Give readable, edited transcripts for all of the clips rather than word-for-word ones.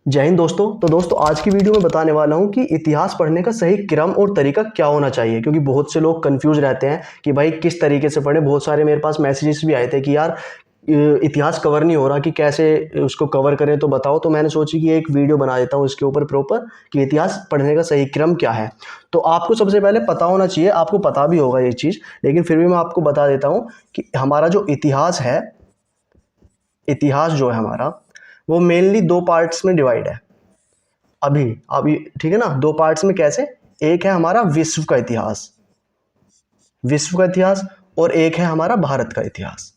जय हिंद दोस्तों। तो दोस्तों आज की वीडियो में बताने वाला हूं कि इतिहास पढ़ने का सही क्रम और तरीका क्या होना चाहिए, क्योंकि बहुत से लोग कंफ्यूज रहते हैं कि भाई किस तरीके से पढ़ें। बहुत सारे मेरे पास मैसेजेस भी आए थे कि यार इतिहास कवर नहीं हो रहा, कि कैसे उसको कवर करें तो बताओ। तो मैंने सोची कि एक वीडियो बना देता हूं इसके ऊपर प्रॉपर कि इतिहास पढ़ने का सही क्रम क्या है। तो आपको सबसे पहले पता होना चाहिए, आपको पता भी होगा ये चीज़, लेकिन फिर भी मैं आपको बता देता हूँ कि हमारा जो इतिहास है, इतिहास जो है हमारा, वो मेनली दो पार्ट्स में डिवाइड है। अभी अभी ठीक है ना, दो पार्ट्स में। कैसे? एक है हमारा विश्व का इतिहास, विश्व का इतिहास, और एक है हमारा भारत का इतिहास।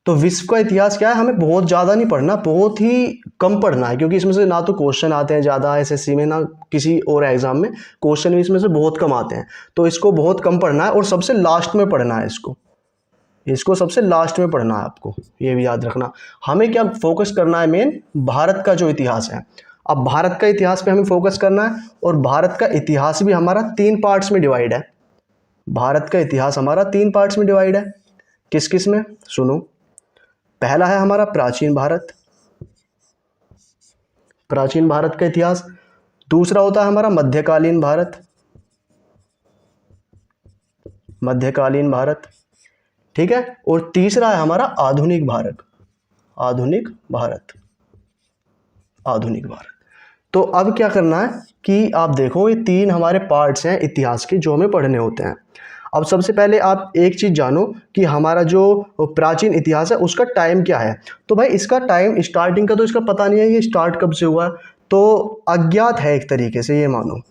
तो विश्व का इतिहास क्या है, हमें बहुत ज़्यादा नहीं पढ़ना, बहुत ही कम पढ़ना है, क्योंकि इसमें से ना तो क्वेश्चन आते हैं ज़्यादा एसएससी में, ना किसी और एग्जाम में क्वेश्चन भी इसमें से बहुत कम आते हैं। तो इसको बहुत कम पढ़ना है और सबसे लास्ट में पढ़ना है इसको सबसे लास्ट में पढ़ना है आपको, ये भी याद रखना। हमें क्या फोकस करना है, मेन भारत का जो इतिहास है। अब भारत का इतिहास पे हमें फोकस करना है, और भारत का इतिहास भी हमारा तीन पार्ट्स में डिवाइड है। भारत का इतिहास हमारा तीन पार्ट्स में डिवाइड है। किस किस में? सुनो। पहला है हमारा प्राचीन भारत, प्राचीन भारत का इतिहास। दूसरा होता है हमारा मध्यकालीन भारत, मध्यकालीन भारत, ठीक है। और तीसरा है हमारा आधुनिक भारत, आधुनिक भारत, आधुनिक भारत। तो अब क्या करना है कि आप देखो, ये तीन हमारे पार्ट्स हैं इतिहास के जो हमें पढ़ने होते हैं। अब सबसे पहले आप एक चीज़ जानो कि हमारा जो प्राचीन इतिहास है उसका टाइम क्या है। तो भाई इसका टाइम स्टार्टिंग का तो इसका पता नहीं है, ये स्टार्ट कब से हुआ है, तो अज्ञात है एक तरीके से, ये मानो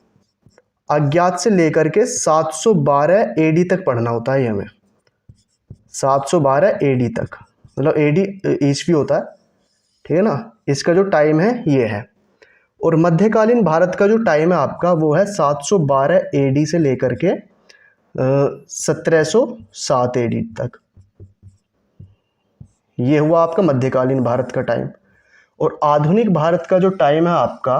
अज्ञात से लेकर के 712 एडी तक पढ़ना होता है ये हमें। 712 एडी तक, मतलब एडी ईस्वी होता है, ठीक है ना। इसका जो टाइम है ये है। और मध्यकालीन भारत का जो टाइम है आपका, वो है 712 एडी से लेकर के 1707 एडी तक। ये हुआ आपका मध्यकालीन भारत का टाइम। और आधुनिक भारत का जो टाइम है आपका,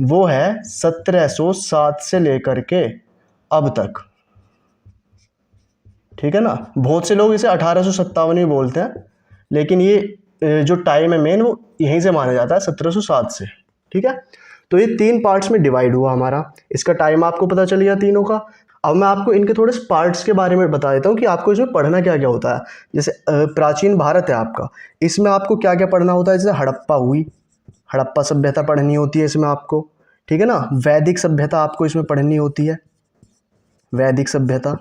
वो है 1707 से लेकर के अब तक, ठीक है ना। बहुत से लोग इसे 1857 भी बोलते हैं, लेकिन ये जो टाइम है मेन, वो यहीं से माना जाता है 1707 से, ठीक है। तो ये तीन पार्ट्स में डिवाइड हुआ हमारा। इसका टाइम आपको पता चल गया तीनों का। अब मैं आपको इनके थोड़े पार्ट्स के बारे में बता देता हूँ कि आपको इसमें पढ़ना क्या क्या होता है। जैसे प्राचीन भारत है आपका, इसमें आपको क्या क्या पढ़ना होता है। जैसे हड़प्पा हुई, हड़प्पा सभ्यता पढ़नी होती है इसमें आपको, ठीक है ना। वैदिक सभ्यता आपको इसमें पढ़नी होती है, वैदिक सभ्यता।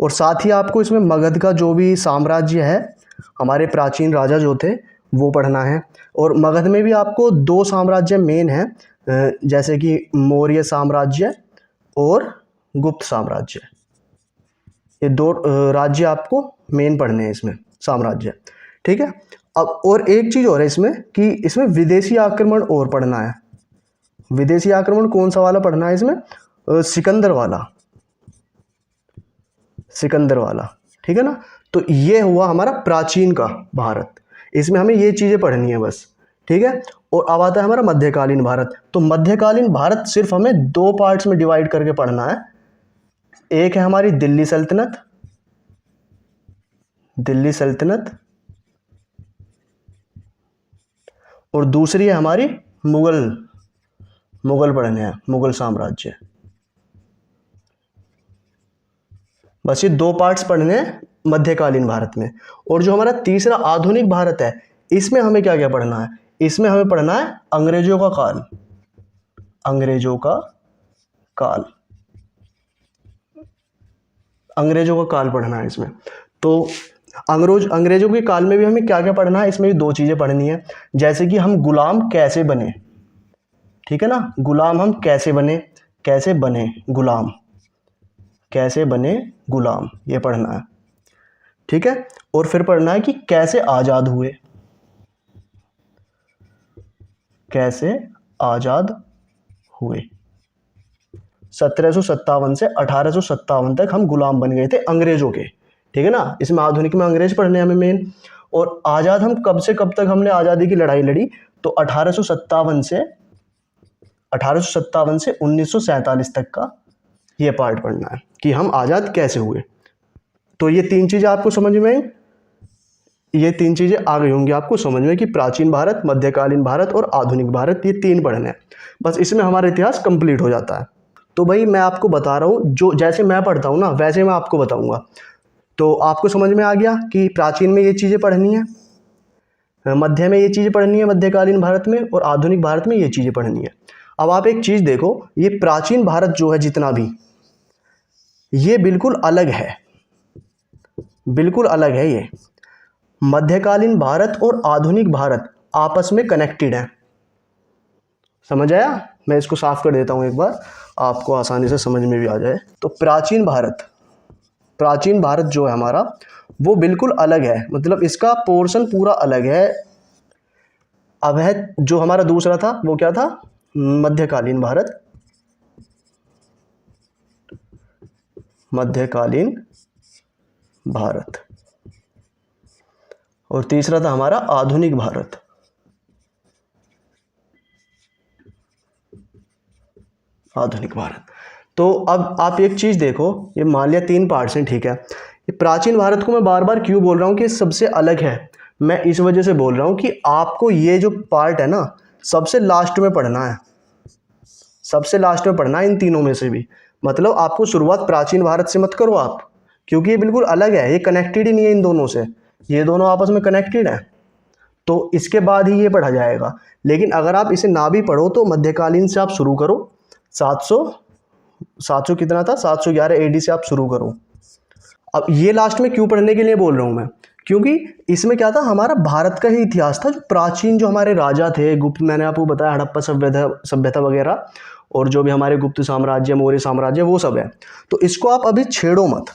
और साथ ही आपको इसमें मगध का जो भी साम्राज्य है, हमारे प्राचीन राजा जो थे, वो पढ़ना है। और मगध में भी आपको दो साम्राज्य मेन हैं, जैसे कि मौर्य साम्राज्य और गुप्त साम्राज्य। ये दो राज्य आपको मेन पढ़ने हैं इसमें, साम्राज्य, ठीक है। अब और एक चीज़ और है इसमें कि इसमें विदेशी आक्रमण और पढ़ना है। विदेशी आक्रमण कौन सा वाला पढ़ना है इसमें? सिकंदर वाला, सिकंदर वाला, ठीक है ना। तो ये हुआ हमारा प्राचीन का भारत, इसमें हमें ये चीज़ें पढ़नी है बस, ठीक है। और अब आता है हमारा मध्यकालीन भारत। तो मध्यकालीन भारत सिर्फ हमें दो पार्ट्स में डिवाइड करके पढ़ना है। एक है हमारी दिल्ली सल्तनत, दिल्ली सल्तनत, और दूसरी है हमारी मुगल, मुगल पढ़ने हैं, मुगल साम्राज्य। बस ये दो पार्ट्स पढ़ने हैं मध्यकालीन भारत में। और जो हमारा तीसरा आधुनिक भारत है, इसमें हमें क्या क्या पढ़ना है? इसमें हमें पढ़ना है अंग्रेजों का काल, अंग्रेजों का काल, अंग्रेजों का काल पढ़ना है इसमें। तो अंग्रेजों के काल में भी हमें क्या क्या पढ़ना है? इसमें भी दो चीज़ें पढ़नी है। जैसे कि हम गुलाम कैसे बने, ठीक है ना। गुलाम हम कैसे बने, कैसे बने गुलाम, कैसे बने गुलाम, ये पढ़ना है, ठीक है। और फिर पढ़ना है कि कैसे आज़ाद हुए, कैसे आज़ाद हुए। 1757 से 1857 तक हम गुलाम बन गए थे अंग्रेजों के, ठीक है ना। इसमें आधुनिक में अंग्रेज पढ़ने हमें मेन। और आज़ाद हम कब से कब तक हमने आज़ादी की लड़ाई लड़ी? तो 1857 से 1947 तक का ये पार्ट पढ़ना है कि हम आज़ाद कैसे हुए। तो ये तीन चीज़ें आपको समझ में आई। ये 3 चीज़ें आ गई होंगी आपको समझ में कि प्राचीन भारत, मध्यकालीन भारत और आधुनिक भारत, ये 3 पढ़ने हैं। बस इसमें हमारा इतिहास कंप्लीट हो जाता है। तो भाई मैं आपको बता रहा हूँ, जो जैसे मैं पढ़ता हूँ ना वैसे मैं आपको बताऊँगा। तो आपको समझ में आ गया कि प्राचीन में ये चीज़ें पढ़नी है, मध्य में ये चीज़ें पढ़नी है मध्यकालीन भारत में, और आधुनिक भारत में ये चीज़ें पढ़नी है। अब आप एक चीज़ देखो, ये प्राचीन भारत जो है जितना भी, ये बिल्कुल अलग है, बिल्कुल अलग है ये। मध्यकालीन भारत और आधुनिक भारत आपस में कनेक्टेड है। समझ आया? मैं इसको साफ कर देता हूँ एक बार, आपको आसानी से समझ में भी आ जाए। तो प्राचीन भारत जो है हमारा, वो बिल्कुल अलग है, मतलब इसका पोर्शन पूरा अलग है। अब है जो हमारा दूसरा था वो क्या था? मध्यकालीन भारत, मध्यकालीन भारत। और तीसरा था हमारा आधुनिक भारत, आधुनिक भारत। तो अब आप एक चीज़ देखो, ये मान लिया 3 पार्ट्स हैं, ठीक है। ये प्राचीन भारत को मैं बार बार क्यों बोल रहा हूँ कि सबसे अलग है? मैं इस वजह से बोल रहा हूँ कि आपको ये जो पार्ट है ना सबसे लास्ट में पढ़ना है, सबसे लास्ट में पढ़ना है इन तीनों में से भी। मतलब आपको शुरुआत प्राचीन भारत से मत करो आप, क्योंकि ये बिल्कुल अलग है, ये कनेक्टेड ही नहीं है इन दोनों से, ये दोनों आपस में कनेक्टेड हैं। तो इसके बाद ही ये पढ़ा जाएगा। लेकिन अगर आप इसे ना भी पढ़ो तो मध्यकालीन से आप शुरू करो, 700 कितना था, 711 एडी से आप शुरू करो। अब ये लास्ट में क्यों पढ़ने के लिए बोल रहा हूँ मैं? क्योंकि इसमें क्या था, हमारा भारत का ही इतिहास था, जो प्राचीन जो हमारे राजा थे, गुप्त, मैंने आपको बताया हड़प्पा सभ्यता वगैरह, और जो भी हमारे गुप्त साम्राज्य, मौर्य साम्राज्य, वो सब है। तो इसको आप अभी छेड़ो मत।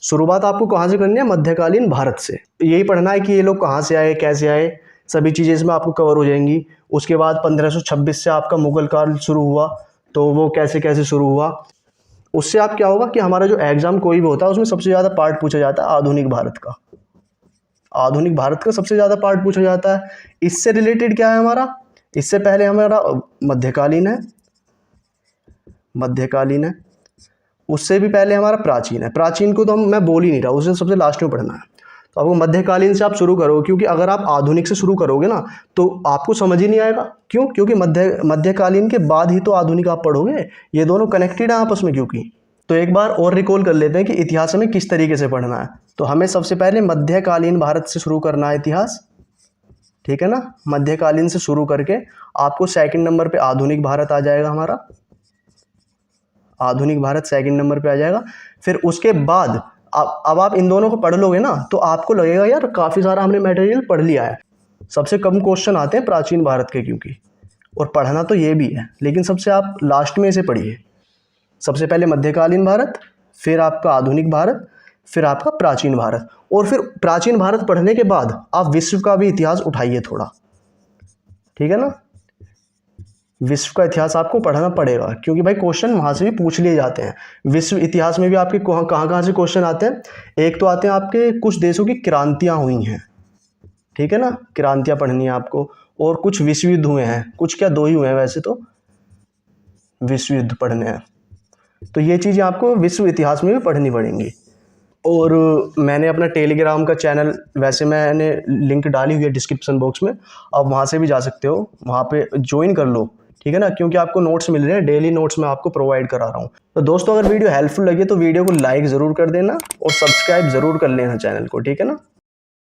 शुरुआत आपको कहाँ से करनी है? मध्यकालीन भारत से। यही पढ़ना है कि ये लोग कहाँ से आए, कैसे आए, सभी चीज़ें इसमें आपको कवर हो जाएंगी। उसके बाद 1526 से आपका मुगल काल शुरू हुआ, तो वो कैसे कैसे शुरू हुआ। उससे आप क्या होगा कि हमारा जो एग्ज़ाम कोई भी होता है उसमें सबसे ज़्यादा पार्ट पूछा जाता है आधुनिक भारत का, आधुनिक भारत का सबसे ज़्यादा पार्ट पूछा जाता है। इससे रिलेटेड क्या है हमारा? इससे पहले हमारा मध्यकालीन है, मध्यकालीन है। उससे भी पहले हमारा प्राचीन है। प्राचीन को तो मैं बोल ही नहीं रहा, उसे सबसे लास्ट में पढ़ना है। तो आपको मध्यकालीन से आप शुरू करो, क्योंकि अगर आप आधुनिक से शुरू करोगे ना तो आपको समझ ही नहीं आएगा। क्यों? क्योंकि मध्यकालीन के बाद ही तो आधुनिक आप पढ़ोगे, ये दोनों कनेक्टेड हैं आपस में। क्योंकि तो एक बार और रिकॉल कर लेते हैं कि इतिहास हमें किस तरीके से पढ़ना है। तो हमें सबसे पहले मध्यकालीन भारत से शुरू करना है इतिहास, ठीक है ना। मध्यकालीन से शुरू करके आपको सेकंड नंबर पे आधुनिक भारत आ जाएगा हमारा, आधुनिक भारत सेकंड नंबर पे आ जाएगा। फिर उसके बाद अब आप इन दोनों को पढ़ लोगे ना तो आपको लगेगा यार काफ़ी सारा हमने मटेरियल पढ़ लिया है। सबसे कम क्वेश्चन आते हैं प्राचीन भारत के, क्योंकि और पढ़ना तो ये भी है, लेकिन सबसे आप लास्ट में इसे पढ़िए। सबसे पहले मध्यकालीन भारत, फिर आपका आधुनिक भारत, फिर आपका प्राचीन भारत। और फिर प्राचीन भारत पढ़ने के बाद आप विश्व का भी इतिहास उठाइए थोड़ा, ठीक है ना। विश्व का इतिहास आपको पढ़ना पड़ेगा, क्योंकि भाई क्वेश्चन वहाँ से भी पूछ लिए जाते हैं। विश्व इतिहास में भी आपके कहाँ कहाँ से क्वेश्चन आते हैं? एक तो आते हैं आपके कुछ देशों की क्रांतियाँ हुई हैं, ठीक है ना, क्रांतियाँ पढ़नी है आपको। और कुछ विश्व युद्ध हुए हैं, कुछ क्या 2 ही हुए हैं वैसे तो, विश्व युद्ध पढ़ने हैं। तो ये चीज़ें आपको विश्व इतिहास में भी पढ़नी पड़ेंगी। और मैंने अपना टेलीग्राम का चैनल, वैसे मैंने लिंक डाली हुई है डिस्क्रिप्शन बॉक्स में, आप वहाँ से भी जा सकते हो, वहाँ पे ज्वाइन कर लो, ठीक है ना। क्योंकि आपको नोट्स मिल रहे हैं, डेली नोट्स मैं आपको प्रोवाइड करा रहा हूँ। तो दोस्तों अगर वीडियो हेल्पफुल लगी तो वीडियो को लाइक ज़रूर कर देना और सब्सक्राइब ज़रूर कर लेना चैनल को, ठीक है ना।